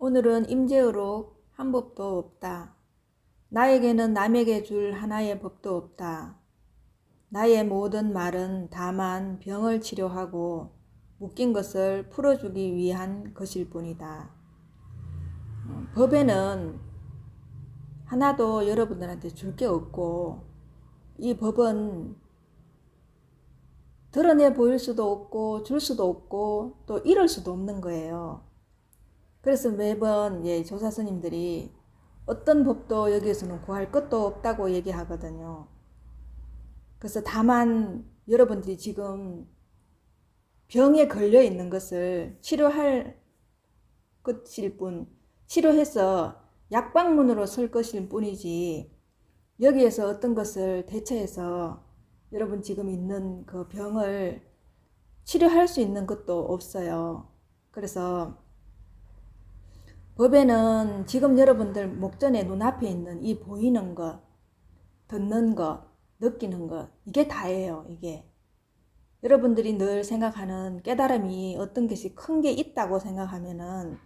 오늘은 임재의록 한 법도 없다. 나에게는 남에게 줄 하나의 법도 없다. 나의 모든 말은 다만 병을 치료하고 묶인 것을 풀어주기 위한 것일 뿐이다. 법에는 하나도 여러분들한테 줄 게 없고, 이 법은 드러내 보일 수도 없고 줄 수도 없고 또 잃을 수도 없는 거예요. 그래서 매번 조사 스님들이 어떤 법도 여기에서는 구할 것도 없다고 얘기하거든요. 그래서 다만 여러분들이 지금 병에 걸려 있는 것을 치료할 것일 뿐, 치료해서 약방문으로 설 것일 뿐이지, 여기에서 어떤 것을 대처해서 여러분 지금 있는 그 병을 치료할 수 있는 것도 없어요. 그래서 법에는 지금 여러분들 목전에 눈앞에 있는 이 보이는 것, 듣는 것, 느끼는 것, 이게 다예요. 이게 여러분들이 늘 생각하는 깨달음이 어떤 것이 큰 게 있다고 생각하면은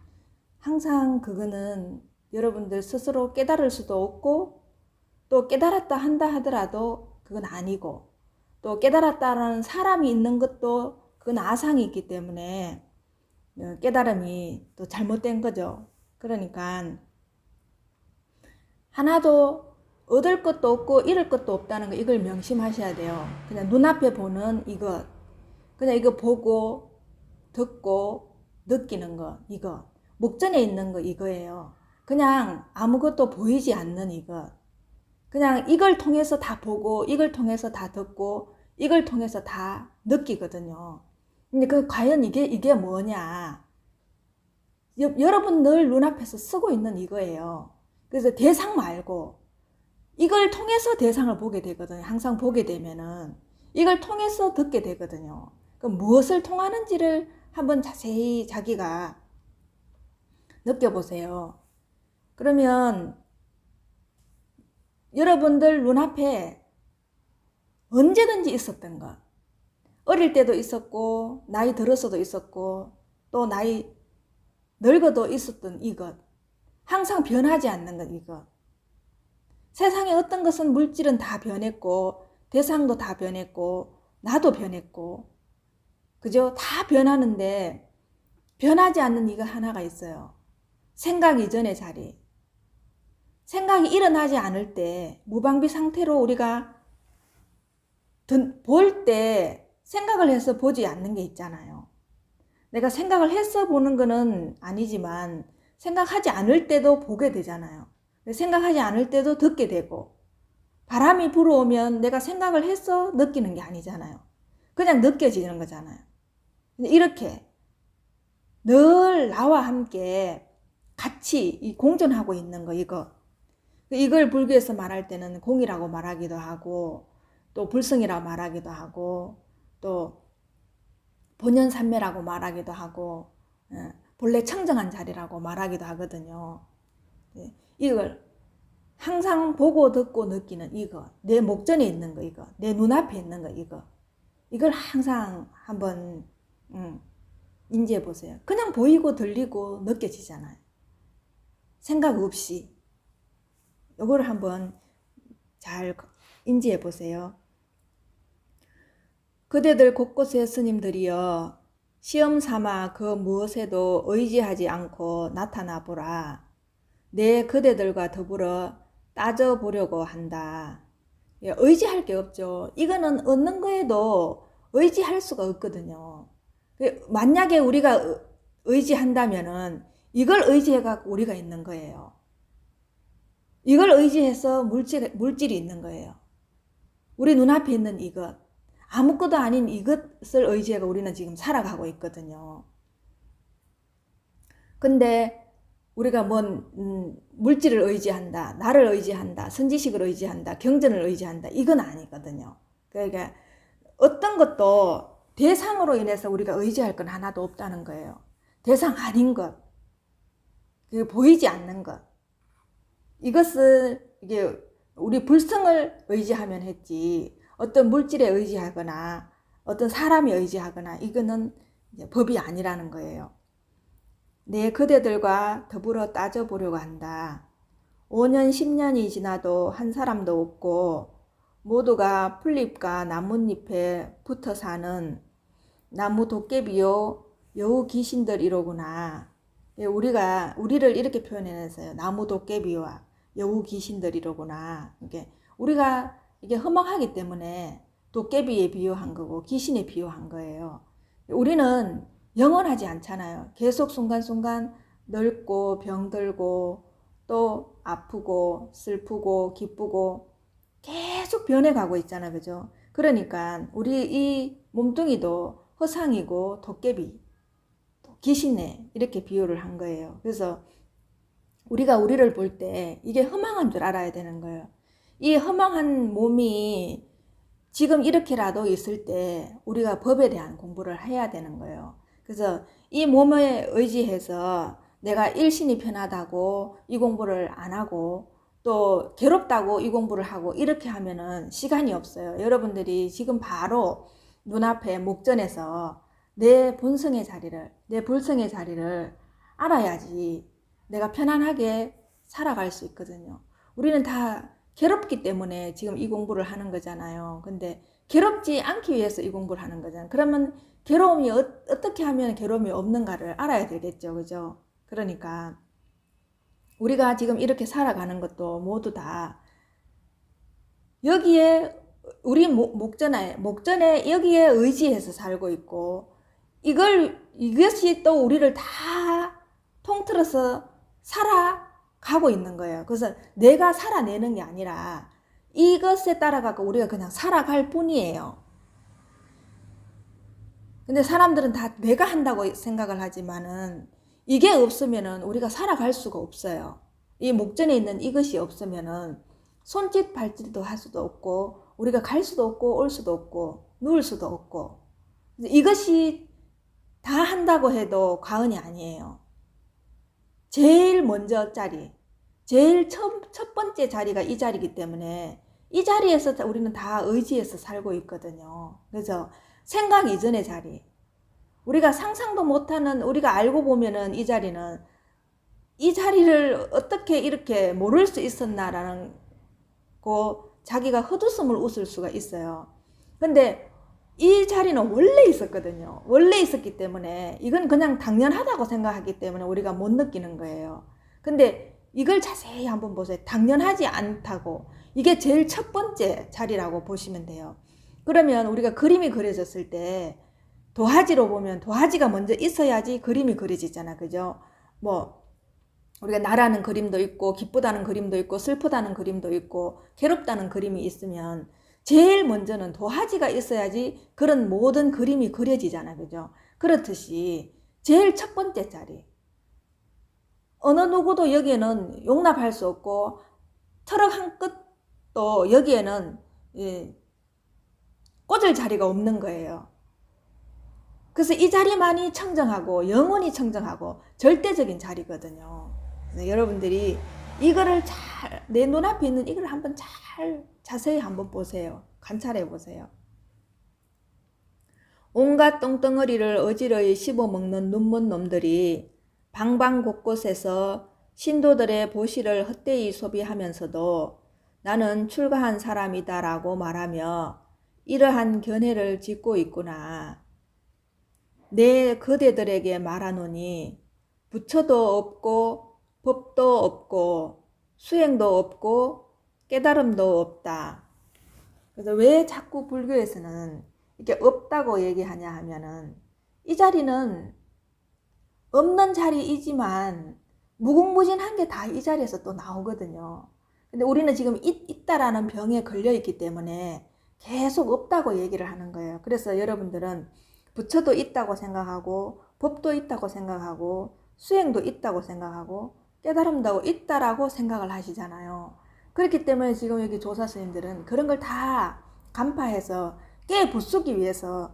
항상 그거는 여러분들 스스로 깨달을 수도 없고, 또 깨달았다 한다 하더라도 그건 아니고, 또 깨달았다라는 사람이 있는 것도 그건 아상이 있기 때문에 깨달음이 또 잘못된 거죠. 그러니까 하나도 얻을 것도 없고 잃을 것도 없다는 거, 이걸 명심하셔야 돼요. 그냥 눈앞에 보는 이것, 그냥 이거 보고 듣고 느끼는 거, 이거 목전에 있는 거, 이거예요. 그냥 아무것도 보이지 않는 이것, 그냥 이걸 통해서 다 보고 이걸 통해서 다 듣고 이걸 통해서 다 느끼거든요. 근데 그 과연 이게 뭐냐, 여러분 늘 눈앞에서 쓰고 있는 이거예요. 그래서 대상 말고 이걸 통해서 대상을 보게 되거든요. 항상 보게 되면은 이걸 통해서 듣게 되거든요. 그럼 무엇을 통하는지를 한번 자세히 자기가 느껴보세요. 그러면 여러분들 눈앞에 언제든지 있었던 것, 어릴 때도 있었고 나이 들어서도 있었고 또 나이 늙어도 있었던 이것, 항상 변하지 않는 것, 이것. 세상에 어떤 것은 물질은 다 변했고 대상도 다 변했고 나도 변했고, 그죠? 다 변하는데 변하지 않는 이거 하나가 있어요. 생각 이전의 자리. 생각이 일어나지 않을 때 무방비 상태로 우리가 볼 때 생각을 해서 보지 않는 게 있잖아요. 내가 생각을 해서 보는 거는 아니지만 생각하지 않을 때도 보게 되잖아요. 생각하지 않을 때도 듣게 되고, 바람이 불어오면 내가 생각을 해서 느끼는 게 아니잖아요. 그냥 느껴지는 거잖아요. 이렇게 늘 나와 함께 같이 공존하고 있는 거, 이걸 불교에서 말할 때는 공이라고 말하기도 하고, 또 불성이라고 말하기도 하고, 또 본연산매라고 말하기도 하고, 본래 청정한 자리라고 말하기도 하거든요. 이걸 항상 보고 듣고 느끼는 이거, 내 목전에 있는 거, 이거, 내 눈앞에 있는 거, 이걸 항상 한번 인지해 보세요. 그냥 보이고 들리고 느껴지잖아요. 생각 없이. 이걸 한번 잘 인지해 보세요. 그대들 곳곳의 스님들이여, 시험 삼아 그 무엇에도 의지하지 않고 나타나 보라. 내 그대들과 더불어 따져보려고 한다. 의지할 게 없죠. 이거는 얻는 거에도 의지할 수가 없거든요. 만약에 우리가 의지한다면은 이걸 의지해갖고 우리가 있는 거예요. 이걸 의지해서 물질이 있는 거예요. 우리 눈앞에 있는 이것, 아무것도 아닌 이것을 의지해서 우리는 지금 살아가고 있거든요. 근데 우리가 물질을 의지한다, 나를 의지한다, 선지식을 의지한다, 경전을 의지한다, 이건 아니거든요. 그러니까 어떤 것도 대상으로 인해서 우리가 의지할 건 하나도 없다는 거예요. 대상 아닌 것, 보이지 않는 것, 이것을 이게 우리 불성을 의지하면 했지, 어떤 물질에 의지하거나 어떤 사람이 의지하거나 이거는 법이 아니라는 거예요. 내 그대들과 더불어 따져보려고 한다. 5년, 10년이 지나도 한 사람도 없고 모두가 풀잎과 나뭇잎에 붙어 사는 나무 도깨비요 여우 귀신들이로구나. 우리를 이렇게 표현해냈어요. 나무 도깨비와 여우 귀신들이로구나. 우리가 이게 허망하기 때문에 도깨비에 비유한 거고 귀신에 비유한 거예요. 우리는 영원하지 않잖아요. 계속 순간순간 늙고 병들고 또 아프고 슬프고 기쁘고 계속 변해가고 있잖아요. 그죠? 그러니까 우리 이 몸뚱이도 허상이고 도깨비, 귀신에 이렇게 비유를 한 거예요. 그래서 우리가 우리를 볼 때 이게 허망한 줄 알아야 되는 거예요. 이 허망한 몸이 지금 이렇게라도 있을 때 우리가 법에 대한 공부를 해야 되는 거예요. 그래서 이 몸에 의지해서 내가 일신이 편하다고 이 공부를 안 하고 또 괴롭다고 이 공부를 하고 이렇게 하면은 시간이 없어요. 여러분들이 지금 바로 눈앞에 목전에서 내 본성의 자리를, 내 불성의 자리를 알아야지 내가 편안하게 살아갈 수 있거든요. 우리는 다 괴롭기 때문에 지금 이 공부를 하는 거잖아요. 근데 괴롭지 않기 위해서 이 공부를 하는 거잖아요. 그러면 괴로움이 어떻게 하면 괴로움이 없는가를 알아야 되겠죠. 그죠? 그러니까 우리가 지금 이렇게 살아가는 것도 모두 다 여기에 우리 목전에 여기에 의지해서 살고 있고 이것이 또 우리를 다 통틀어서 살아가고 있는 거예요. 그래서 내가 살아내는 게 아니라 이것에 따라가고 우리가 그냥 살아갈 뿐이에요. 근데 사람들은 다 내가 한다고 생각을 하지만은 이게 없으면은 우리가 살아갈 수가 없어요. 이 목전에 있는 이것이 없으면은 손짓 발짓도 할 수도 없고 우리가 갈 수도 없고 올 수도 없고 누울 수도 없고 이것이 다 한다고 해도 과언이 아니에요. 제일 먼저 자리, 제일 첫 번째 자리가 이 자리이기 때문에 이 자리에서 우리는 다 의지해서 살고 있거든요. 그래서 생각 이전의 자리, 우리가 상상도 못하는, 우리가 알고 보면은 이 자리를 어떻게 이렇게 모를 수 있었나라는 거 자기가 헛웃음을 웃을 수가 있어요. 근데 이 자리는 원래 있었거든요. 원래 있었기 때문에 이건 그냥 당연하다고 생각하기 때문에 우리가 못 느끼는 거예요. 근데 이걸 자세히 한번 보세요. 당연하지 않다고. 이게 제일 첫 번째 자리라고 보시면 돼요. 그러면 우리가 그림이 그려졌을 때 도화지로 보면 도화지가 먼저 있어야지 그림이 그려지잖아. 그죠? 뭐 우리가 나라는 그림도 있고 기쁘다는 그림도 있고 슬프다는 그림도 있고 괴롭다는 그림이 있으면 제일 먼저는 도화지가 있어야지 그런 모든 그림이 그려지잖아. 그죠? 그렇듯이 제일 첫 번째 자리, 어느 누구도 여기에는 용납할 수 없고 트럭 한 끝도 여기에는 꽂을 자리가 없는 거예요. 그래서 이 자리만이 청정하고 영원히 청정하고 절대적인 자리거든요. 그래서 여러분들이 이거를 잘, 내 눈앞에 있는 이걸 한번 잘 자세히 한번 보세요. 관찰해 보세요. 온갖 똥덩어리를 어지러이 씹어먹는 눈먼 놈들이 방방 곳곳에서 신도들의 보시를 헛되이 소비하면서도 나는 출가한 사람이다라고 말하며 이러한 견해를 짓고 있구나. 내 그대들에게 말하노니 부처도 없고 법도 없고 수행도 없고 깨달음도 없다. 그래서 왜 자꾸 불교에서는 이렇게 없다고 얘기하냐 하면은 이 자리는 없는 자리이지만 무궁무진한 게 다 이 자리에서 또 나오거든요. 근데 우리는 지금 있다라는 병에 걸려 있기 때문에 계속 없다고 얘기를 하는 거예요. 그래서 여러분들은 부처도 있다고 생각하고 법도 있다고 생각하고 수행도 있다고 생각하고 깨달음도 있다라고 생각을 하시잖아요. 그렇기 때문에 지금 여기 조사 스님들은 그런 걸 다 간파해서 깨부수기 위해서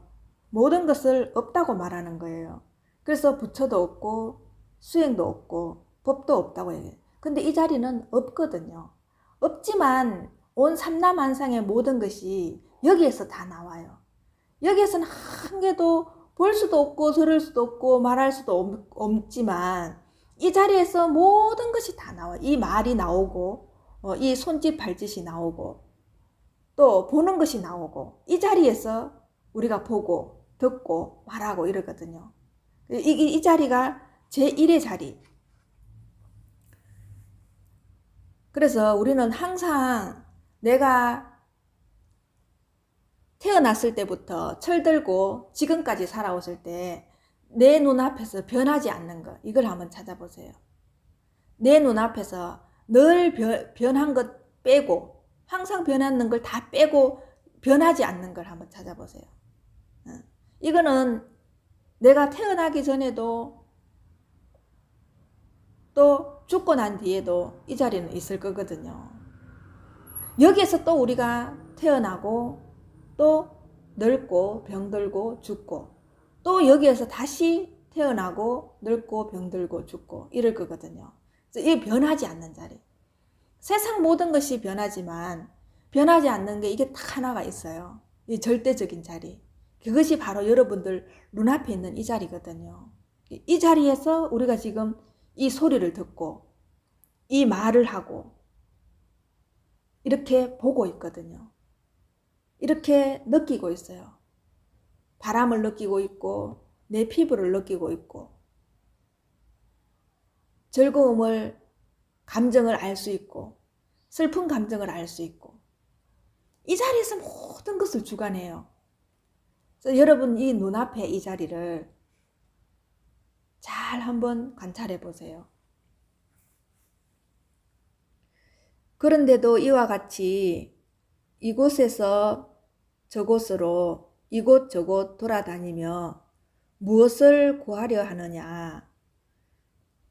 모든 것을 없다고 말하는 거예요. 그래서 부처도 없고 수행도 없고 법도 없다고 얘기해요. 근데 이 자리는 없거든요. 없지만 온 삼라만상의 모든 것이 여기에서 다 나와요. 여기에서는 한 개도 볼 수도 없고 들을 수도 없고 말할 수도 없지만 이 자리에서 모든 것이 다 나와. 이 말이 나오고 이 손짓 발짓이 나오고 또 보는 것이 나오고 이 자리에서 우리가 보고 듣고 말하고 이러거든요. 이 자리가 제1의 자리. 그래서 우리는 항상 내가 태어났을 때부터 철들고 지금까지 살아오실 때 내 눈앞에서 변하지 않는 것, 이걸 한번 찾아보세요. 내 눈앞에서 늘 변한 것 빼고, 항상 변하는 걸 다 빼고 변하지 않는 걸 한번 찾아보세요. 이거는 내가 태어나기 전에도 또 죽고 난 뒤에도 이 자리는 있을 거거든요. 여기에서 또 우리가 태어나고 또 늙고 병들고 죽고 또 여기에서 다시 태어나고 늙고 병들고 죽고 이럴 거거든요. 그래서 이 변하지 않는 자리. 세상 모든 것이 변하지만 변하지 않는 게 이게 딱 하나가 있어요. 이 절대적인 자리. 그것이 바로 여러분들 눈앞에 있는 이 자리거든요. 이 자리에서 우리가 지금 이 소리를 듣고 이 말을 하고 이렇게 보고 있거든요. 이렇게 느끼고 있어요. 바람을 느끼고 있고 내 피부를 느끼고 있고 즐거움을 감정을 알 수 있고 슬픈 감정을 알 수 있고 이 자리에서 모든 것을 주관해요. 그래서 여러분 이 눈앞에 이 자리를 잘 한번 관찰해 보세요. 그런데도 이와 같이 이곳에서 저곳으로 이곳저곳 돌아다니며 무엇을 구하려 하느냐.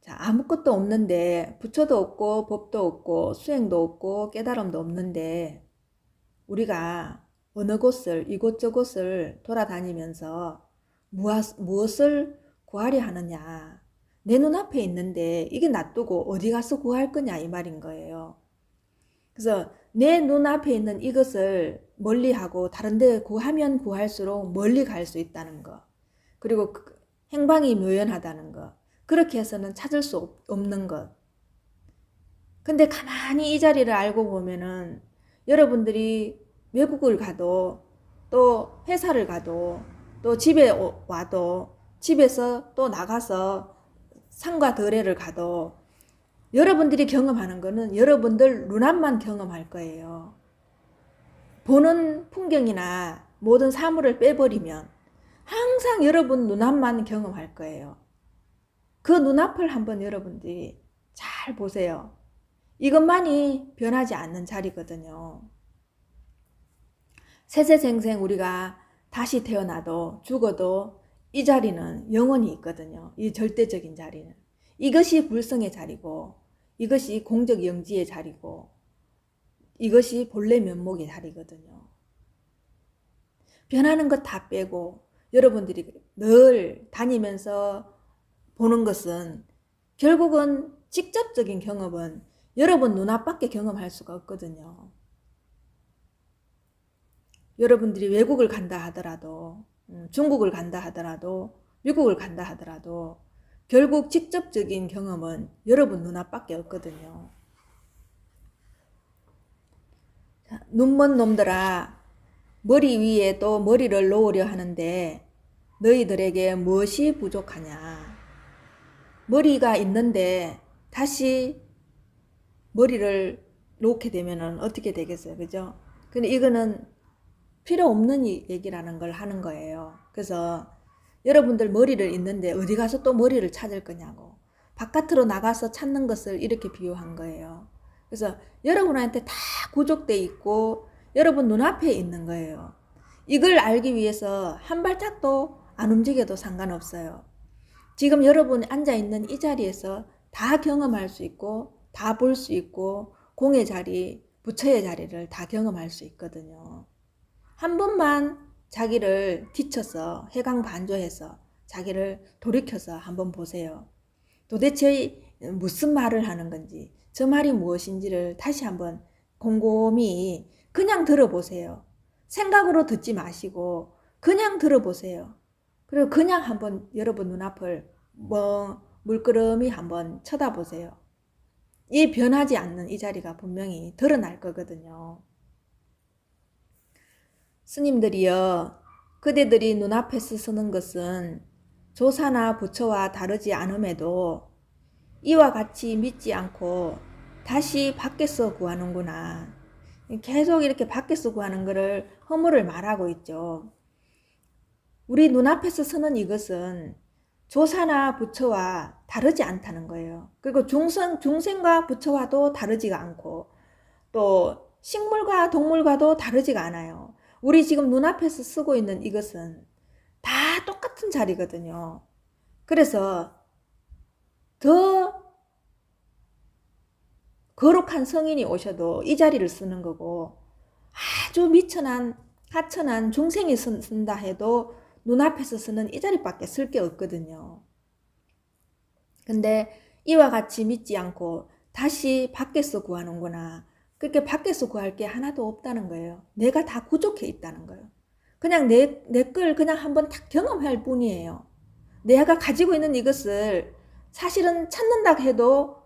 자, 아무것도 없는데 부처도 없고 법도 없고 수행도 없고 깨달음도 없는데 우리가 어느 곳을 이곳저곳을 돌아다니면서 무엇을 구하려 하느냐. 내 눈앞에 있는데 이게 놔두고 어디 가서 구할 거냐 이 말인 거예요. 그래서 내 눈앞에 있는 이것을 멀리하고 다른 데 구하면 구할수록 멀리 갈 수 있다는 거. 그리고 행방이 묘연하다는 거. 그렇게 해서는 찾을 수 없는 것. 근데 가만히 이 자리를 알고 보면은 여러분들이 외국을 가도 또 회사를 가도 또 집에 와도 집에서 또 나가서 산과 들에를 가도 여러분들이 경험하는 거는 여러분들 눈앞만 경험할 거예요. 보는 풍경이나 모든 사물을 빼버리면 항상 여러분 눈앞만 경험할 거예요. 그 눈앞을 한번 여러분들이 잘 보세요. 이것만이 변하지 않는 자리거든요. 세세생생 우리가 다시 태어나도 죽어도 이 자리는 영원히 있거든요. 이 절대적인 자리는. 이것이 불성의 자리고 이것이 공적영지의 자리고 이것이 본래 면목의 자리거든요. 변하는 것 다 빼고 여러분들이 늘 다니면서 보는 것은 결국은 직접적인 경험은 여러분 눈앞밖에 경험할 수가 없거든요. 여러분들이 외국을 간다 하더라도 중국을 간다 하더라도 미국을 간다 하더라도 결국 직접적인 경험은 여러분 눈앞밖에 없거든요. 눈먼 놈들아 머리 위에 또 머리를 놓으려 하는데 너희들에게 무엇이 부족하냐. 머리가 있는데 다시 머리를 놓게 되면 어떻게 되겠어요? 그죠? 근데 이거는 필요 없는 얘기라는 걸 하는 거예요. 그래서 여러분들 머리를 있는데 어디 가서 또 머리를 찾을 거냐고. 바깥으로 나가서 찾는 것을 이렇게 비유한 거예요. 그래서 여러분한테 다 구족돼 있고 여러분 눈앞에 있는 거예요. 이걸 알기 위해서 한 발짝도 안 움직여도 상관없어요. 지금 여러분이 앉아있는 이 자리에서 다 경험할 수 있고 다 볼 수 있고 공의 자리, 부처의 자리를 다 경험할 수 있거든요. 한 번만 자기를 뒤쳐서 해강반조해서 자기를 돌이켜서 한번 보세요. 도대체 무슨 말을 하는 건지 저 말이 무엇인지를 다시 한번 곰곰이 그냥 들어보세요. 생각으로 듣지 마시고 그냥 들어보세요. 그리고 그냥 한번 여러분 눈앞을 물끄러미 한번 쳐다보세요. 이 변하지 않는 이 자리가 분명히 드러날 거거든요. 스님들이여, 그대들이 눈앞에서 서는 것은 조사나 부처와 다르지 않음에도 이와 같이 믿지 않고 다시 밖에서 구하는구나. 계속 이렇게 밖에서 구하는 거를 허물을 말하고 있죠. 우리 눈앞에서 서는 이것은 조사나 부처와 다르지 않다는 거예요. 그리고 중생과 부처와도 다르지가 않고 또 식물과 동물과도 다르지가 않아요. 우리 지금 눈앞에서 쓰고 있는 이것은 다 똑같은 자리거든요. 그래서 더 거룩한 성인이 오셔도 이 자리를 쓰는 거고, 아주 미천한 하천한 중생이 쓴다 해도 눈앞에서 쓰는 이 자리밖에 쓸 게 없거든요. 근데 이와 같이 믿지 않고 다시 밖에서 구하는구나. 그렇게 밖에서 구할 게 하나도 없다는 거예요. 내가 다 부족해 있다는 거예요. 그냥 내 걸 그냥 한번 딱 경험할 뿐이에요. 내가 가지고 있는 이것을 사실은 찾는다 해도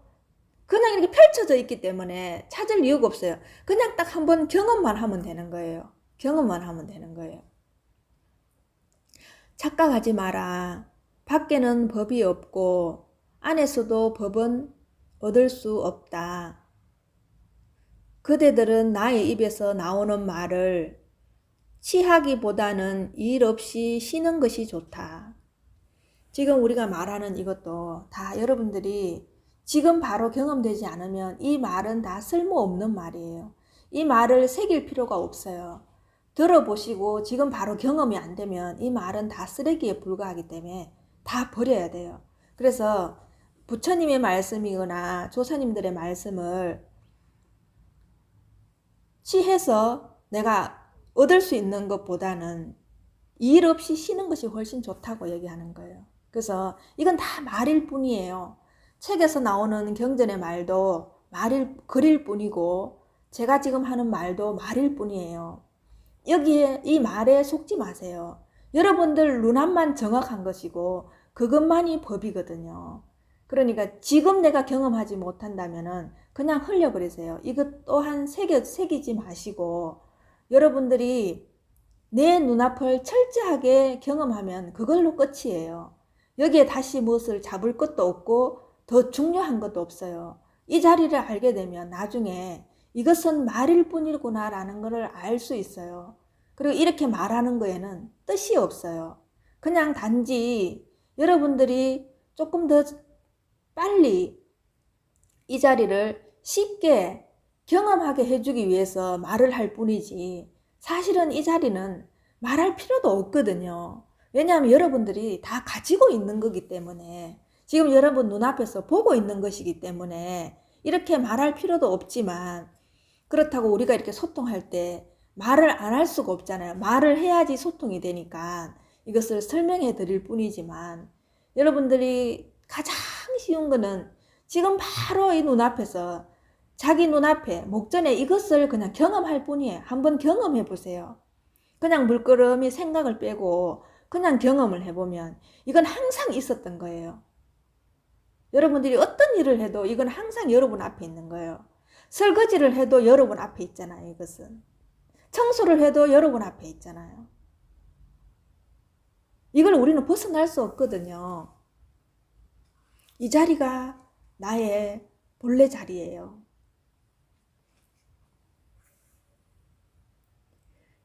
그냥 이렇게 펼쳐져 있기 때문에 찾을 이유가 없어요. 그냥 딱 한번 경험만 하면 되는 거예요. 경험만 하면 되는 거예요. 착각하지 마라. 밖에는 법이 없고 안에서도 법은 얻을 수 없다. 그대들은 나의 입에서 나오는 말을 취하기보다는 일 없이 쉬는 것이 좋다. 지금 우리가 말하는 이것도 다 여러분들이 지금 바로 경험되지 않으면 이 말은 다 쓸모없는 말이에요. 이 말을 새길 필요가 없어요. 들어보시고 지금 바로 경험이 안 되면 이 말은 다 쓰레기에 불과하기 때문에 다 버려야 돼요. 그래서 부처님의 말씀이거나 조사님들의 말씀을 취해서 내가 얻을 수 있는 것보다는 일 없이 쉬는 것이 훨씬 좋다고 얘기하는 거예요. 그래서 이건 다 말일 뿐이에요. 책에서 나오는 경전의 말도 글일 뿐이고 제가 지금 하는 말도 말일 뿐이에요. 여기에 이 말에 속지 마세요. 여러분들 눈앞만 정확한 것이고 그것만이 법이거든요. 그러니까 지금 내가 경험하지 못한다면은 그냥 흘려버리세요. 이것 또한 새기지 마시고 여러분들이 내 눈앞을 철저하게 경험하면 그걸로 끝이에요. 여기에 다시 무엇을 잡을 것도 없고 더 중요한 것도 없어요. 이 자리를 알게 되면 나중에 이것은 말일 뿐이구나 라는 것을 알 수 있어요. 그리고 이렇게 말하는 거에는 뜻이 없어요. 그냥 단지 여러분들이 조금 더 빨리 이 자리를 쉽게 경험하게 해주기 위해서 말을 할 뿐이지 사실은 이 자리는 말할 필요도 없거든요. 왜냐하면 여러분들이 다 가지고 있는 거기 때문에 지금 여러분 눈앞에서 보고 있는 것이기 때문에 이렇게 말할 필요도 없지만 그렇다고 우리가 이렇게 소통할 때 말을 안 할 수가 없잖아요. 말을 해야지 소통이 되니까 이것을 설명해 드릴 뿐이지만 여러분들이 가장 쉬운 거는 지금 바로 이 눈앞에서 자기 눈앞에 목전에 이것을 그냥 경험할 뿐이에요. 한번 경험해 보세요. 그냥 물끄러미 생각을 빼고 그냥 경험을 해보면 이건 항상 있었던 거예요. 여러분들이 어떤 일을 해도 이건 항상 여러분 앞에 있는 거예요. 설거지를 해도 여러분 앞에 있잖아요. 이것은 청소를 해도 여러분 앞에 있잖아요. 이걸 우리는 벗어날 수 없거든요. 이 자리가 나의 본래 자리예요.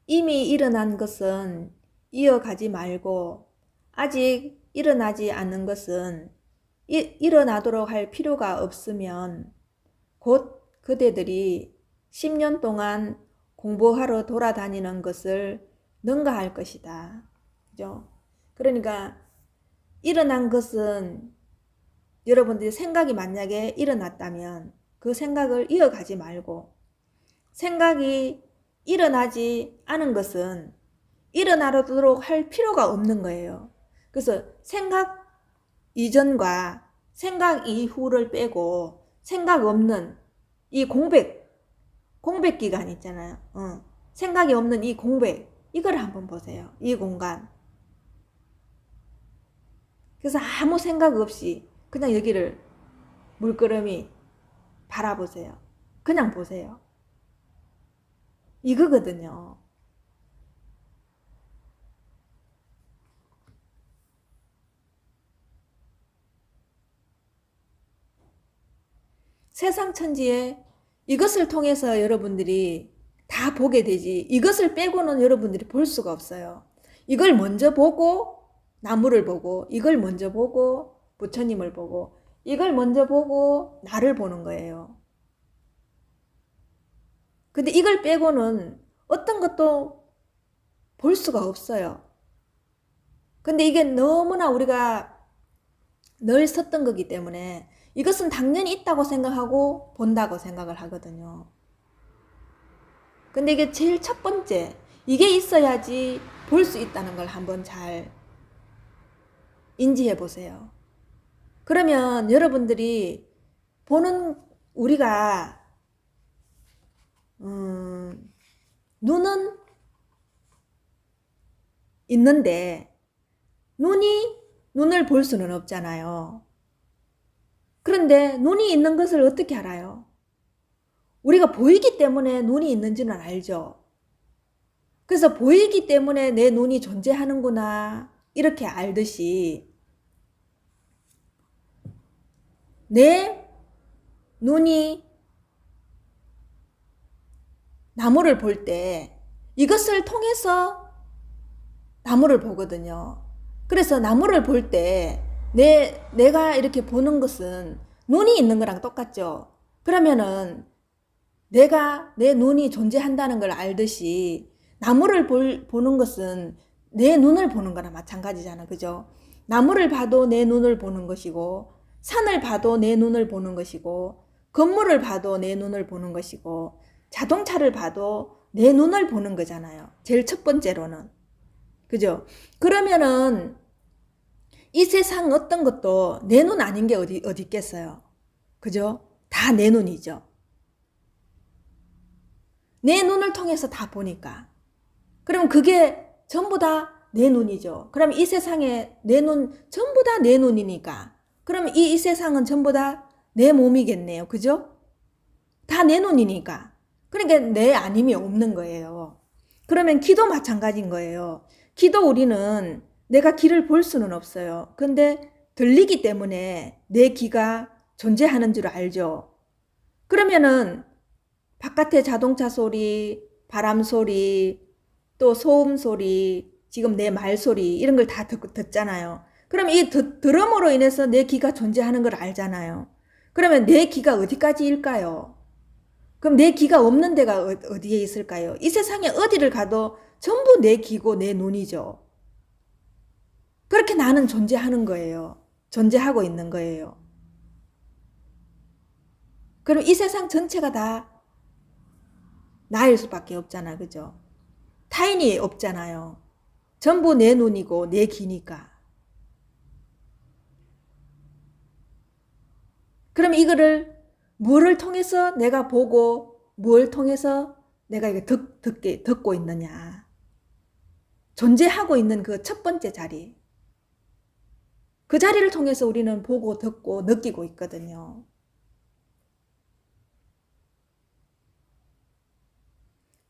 이미 일어난 것은 이어가지 말고 아직 일어나지 않은 것은 일어나도록 할 필요가 없으면 곧 그대들이 10년 동안 공부하러 돌아다니는 것을 능가할 것이다. 그죠? 그러니까 일어난 것은 여러분들이 생각이 만약에 일어났다면 그 생각을 이어가지 말고 생각이 일어나지 않은 것은 일어나도록 할 필요가 없는 거예요. 그래서 생각 이전과 생각 이후를 빼고 생각 없는 이 공백 기간 있잖아요. 생각이 없는 이 공백 이걸 한번 보세요. 이 공간 그래서 아무 생각 없이 그냥 여기를 물끄러미 바라보세요. 그냥 보세요. 이거거든요. 세상 천지에 이것을 통해서 여러분들이 다 보게 되지, 이것을 빼고는 여러분들이 볼 수가 없어요. 이걸 먼저 보고 나무를 보고, 이걸 먼저 보고 부처님을 보고, 이걸 먼저 보고 나를 보는 거예요. 근데 이걸 빼고는 어떤 것도 볼 수가 없어요. 근데 이게 너무나 우리가 늘 썼던 거기 때문에 이것은 당연히 있다고 생각하고 본다고 생각을 하거든요. 근데 이게 제일 첫 번째, 이게 있어야지 볼 수 있다는 걸 한번 잘 인지해 보세요. 그러면 여러분들이 보는, 우리가 눈은 있는데 눈을 볼 수는 없잖아요. 그런데 눈이 있는 것을 어떻게 알아요? 우리가 보이기 때문에 눈이 있는지는 알죠. 그래서 보이기 때문에 내 눈이 존재하는구나 이렇게 알듯이, 내 눈이 나무를 볼 때 이것을 통해서 나무를 보거든요. 그래서 나무를 볼 때 내가 이렇게 보는 것은 눈이 있는 거랑 똑같죠. 그러면은 내가, 내 눈이 존재한다는 걸 알듯이 나무를 보는 것은 내 눈을 보는 거나 마찬가지잖아. 그죠? 나무를 봐도 내 눈을 보는 것이고, 산을 봐도 내 눈을 보는 것이고, 건물을 봐도 내 눈을 보는 것이고, 자동차를 봐도 내 눈을 보는 거잖아요. 제일 첫 번째로는. 그죠? 그러면은 이 세상 어떤 것도 내 눈 아닌 게 어디 있겠어요? 그죠? 다 내 눈이죠. 내 눈을 통해서 다 보니까. 그럼 그게 전부 다 내 눈이죠. 그럼 이 세상에 내 눈, 전부 다 내 눈이니까. 그럼 이 세상은 전부 다 내 몸이겠네요. 그죠? 다 내 눈이니까. 그러니까 내 아님이 없는 거예요. 그러면 기도 마찬가지인 거예요. 기도, 우리는 내가 귀를 볼 수는 없어요. 근데 들리기 때문에 내 귀가 존재하는 줄 알죠. 그러면은 바깥에 자동차 소리, 바람 소리, 또 소음 소리, 지금 내 말 소리, 이런 걸 다 듣잖아요. 그럼 이 들음으로 인해서 내 귀가 존재하는 걸 알잖아요. 그러면 내 귀가 어디까지일까요? 그럼 내 귀가 없는 데가 어디에 있을까요? 이 세상에 어디를 가도 전부 내 귀고 내 눈이죠. 그렇게 나는 존재하는 거예요. 존재하고 있는 거예요. 그럼 이 세상 전체가 다 나일 수밖에 없잖아. 그죠? 타인이 없잖아요. 전부 내 눈이고 내 귀니까. 그럼 이거를 무엇을 통해서 내가 보고 무엇을 통해서 내가 이거 듣고 있느냐. 존재하고 있는 그 첫 번째 자리. 그 자리를 통해서 우리는 보고 듣고 느끼고 있거든요.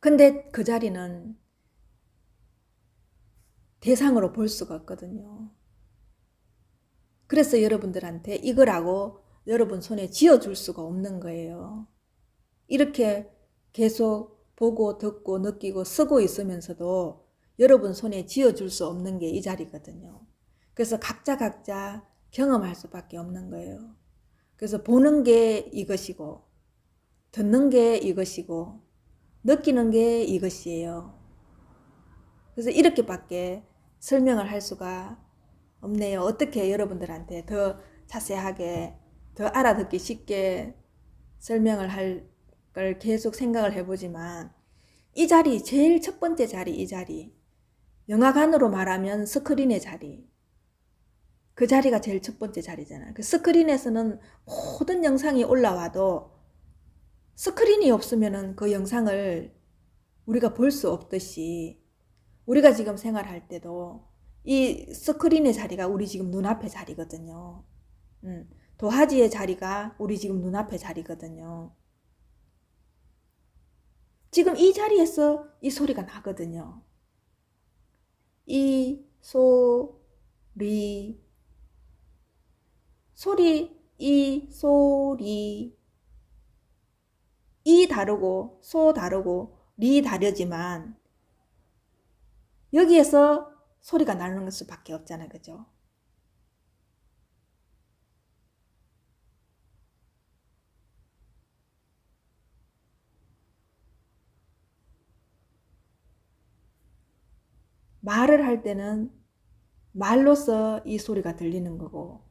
근데 그 자리는 대상으로 볼 수가 없거든요. 그래서 여러분들한테 이거라고 여러분 손에 쥐어줄 수가 없는 거예요. 이렇게 계속 보고 듣고 느끼고 쓰고 있으면서도 여러분 손에 쥐어줄 수 없는 게 이 자리거든요. 그래서 각자 경험할 수밖에 없는 거예요. 그래서 보는 게 이것이고, 듣는 게 이것이고, 느끼는 게 이것이에요. 그래서 이렇게밖에 설명을 할 수가 없네요. 어떻게 여러분들한테 더 자세하게, 더 알아듣기 쉽게 설명을 할 걸 계속 생각을 해보지만, 이 자리, 제일 첫 번째 자리, 이 자리, 영화관으로 말하면 스크린의 자리, 그 자리가 제일 첫 번째 자리잖아요. 그 스크린에서는 모든 영상이 올라와도 스크린이 없으면 그 영상을 우리가 볼 수 없듯이, 우리가 지금 생활할 때도 이 스크린의 자리가 우리 지금 눈앞의 자리거든요. 도화지의 자리가 우리 지금 눈앞의 자리거든요. 지금 이 자리에서 이 소리가 나거든요. 이 소리, 소리, 이 소리, 이 다르고 소 다르고 리 다르지만 여기에서 소리가 나는 수밖에 없잖아요. 그죠? 말을 할 때는 말로서 이 소리가 들리는 거고,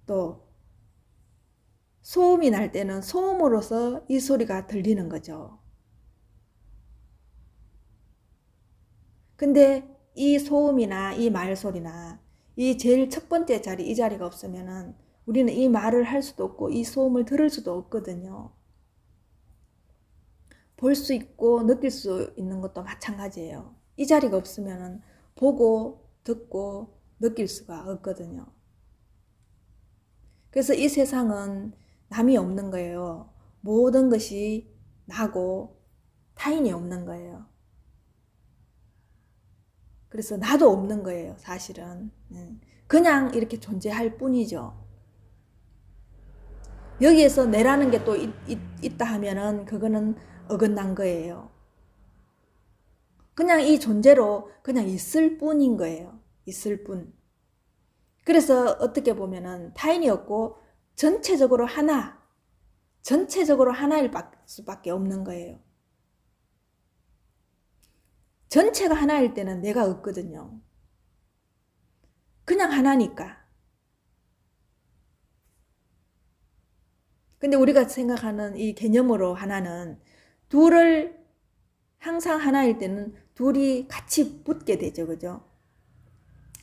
또 소음이 날 때는 소음으로서 이 소리가 들리는 거죠. 근데 이 소음이나 이 말소리나 이 제일 첫 번째 자리, 이 자리가 없으면은 우리는 이 말을 할 수도 없고 이 소음을 들을 수도 없거든요. 볼 수 있고 느낄 수 있는 것도 마찬가지예요. 이 자리가 없으면은 보고 듣고 느낄 수가 없거든요. 그래서 이 세상은 남이 없는 거예요. 모든 것이 나고 타인이 없는 거예요. 그래서 나도 없는 거예요, 사실은. 그냥 이렇게 존재할 뿐이죠. 여기에서 내라는 게 또 있다 하면은 그거는 어긋난 거예요. 그냥 이 존재로 그냥 있을 뿐인 거예요. 있을 뿐. 그래서 어떻게 보면은 타인이 없고 전체적으로 하나일 수밖에 없는 거예요. 전체가 하나일 때는 내가 없거든요. 그냥 하나니까. 근데 우리가 생각하는 이 개념으로 하나는 둘을 항상 하나일 때는 둘이 같이 붙게 되죠. 그죠?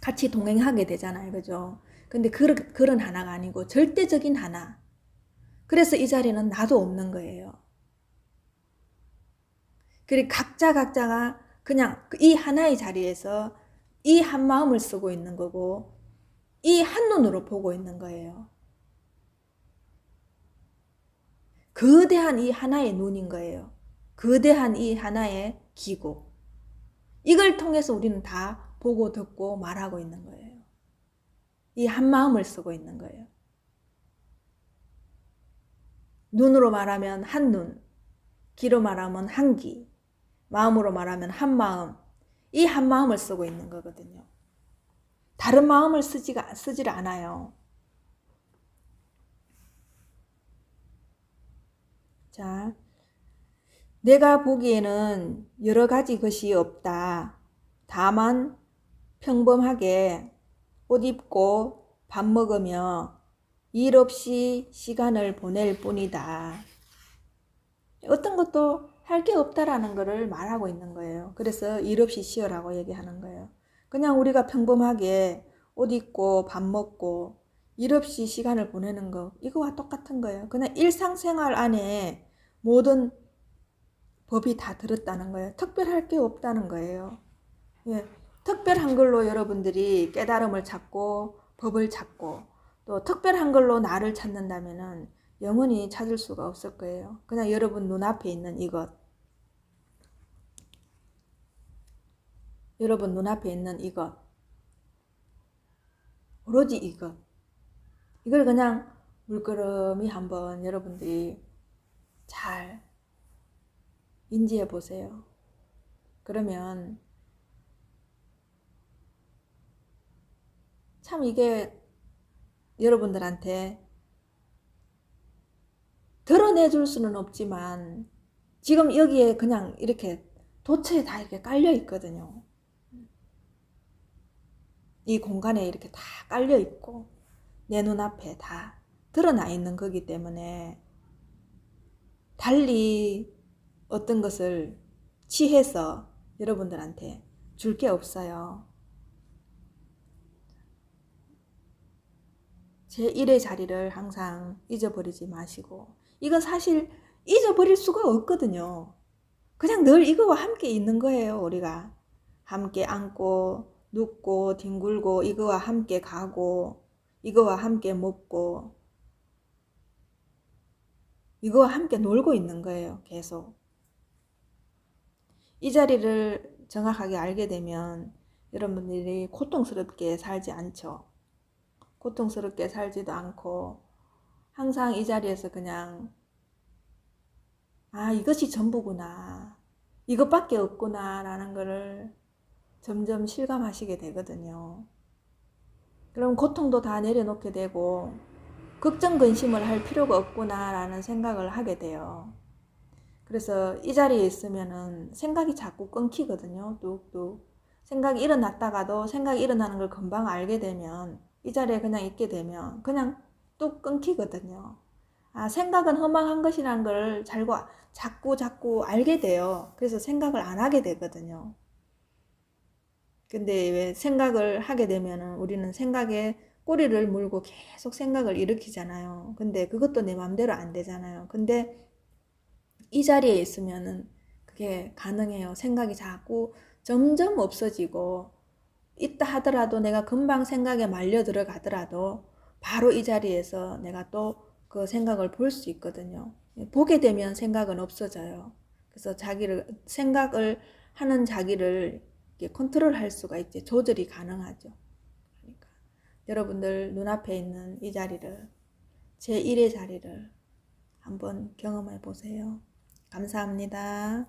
같이 동행하게 되잖아요. 그죠? 근데 그런 하나가 아니고 절대적인 하나. 그래서 이 자리는 나도 없는 거예요. 그리고 각자가 그냥 이 하나의 자리에서 이 한 마음을 쓰고 있는 거고 이 한 눈으로 보고 있는 거예요. 거대한 이 하나의 눈인 거예요. 거대한 이 하나의 기구. 이걸 통해서 우리는 다 보고 듣고 말하고 있는 거예요. 이 한 마음을 쓰고 있는 거예요. 눈으로 말하면 한 눈, 귀로 말하면 한 귀, 마음으로 말하면 한 마음. 이 한 마음을 쓰고 있는 거거든요. 다른 마음을 쓰질 않아요. 자, 내가 보기에는 여러 가지 것이 없다. 다만 평범하게 옷 입고 밥 먹으며 일 없이 시간을 보낼 뿐이다. 어떤 것도 할 게 없다라는 것을 말하고 있는 거예요. 그래서 일 없이 쉬어라고 얘기하는 거예요. 그냥 우리가 평범하게 옷 입고 밥 먹고 일 없이 시간을 보내는 거, 이거와 똑같은 거예요. 그냥 일상생활 안에 모든 법이 다 들었다는 거예요. 특별할 게 없다는 거예요. 예, 특별한 걸로 여러분들이 깨달음을 찾고 법을 찾고 또 특별한 걸로 나를 찾는다면은 영원히 찾을 수가 없을 거예요. 그냥 여러분 눈앞에 있는 이것, 여러분 눈앞에 있는 이것, 오로지 이것, 이걸 그냥 물끄러미 한번 여러분들이 잘 인지해 보세요. 그러면 참 이게 여러분들한테 드러내줄 수는 없지만 지금 여기에 그냥 이렇게 도처에 다 이렇게 깔려 있거든요. 이 공간에 이렇게 다 깔려 있고 내 눈앞에 다 드러나 있는 거기 때문에 달리 어떤 것을 취해서 여러분들한테 줄 게 없어요. 제1의 자리를 항상 잊어버리지 마시고, 이건 사실 잊어버릴 수가 없거든요. 그냥 늘 이거와 함께 있는 거예요. 우리가 함께 앉고 눕고 뒹굴고 이거와 함께 가고 이거와 함께 먹고 이거와 함께 놀고 있는 거예요. 계속. 이 자리를 정확하게 알게 되면 여러분들이 고통스럽게 살지 않죠. 고통스럽게 살지도 않고 항상 이 자리에서 그냥 아, 이것이 전부구나. 이것밖에 없구나 라는 거를 점점 실감하시게 되거든요. 그럼 고통도 다 내려놓게 되고 걱정 근심을 할 필요가 없구나 라는 생각을 하게 돼요. 그래서 이 자리에 있으면은 생각이 자꾸 끊기거든요. 뚝뚝. 생각이 일어났다가도 생각이 일어나는 걸 금방 알게 되면 이 자리에 그냥 있게 되면 그냥 뚝 끊기거든요. 아, 생각은 허망한 것이라는 걸 자꾸 알게 돼요. 그래서 생각을 안 하게 되거든요. 근데 왜 생각을 하게 되면은 우리는 생각에 꼬리를 물고 계속 생각을 일으키잖아요. 근데 그것도 내 맘대로 안 되잖아요. 근데 이 자리에 있으면은 그게 가능해요. 생각이 자꾸 점점 없어지고 있다 하더라도 내가 금방 생각에 말려 들어가더라도 바로 이 자리에서 내가 또 그 생각을 볼 수 있거든요. 보게 되면 생각은 없어져요. 그래서 생각을 하는 자기를 컨트롤할 수가 있지. 조절이 가능하죠. 그러니까 여러분들 눈앞에 있는 이 자리를, 제1의 자리를 한번 경험해 보세요. 감사합니다.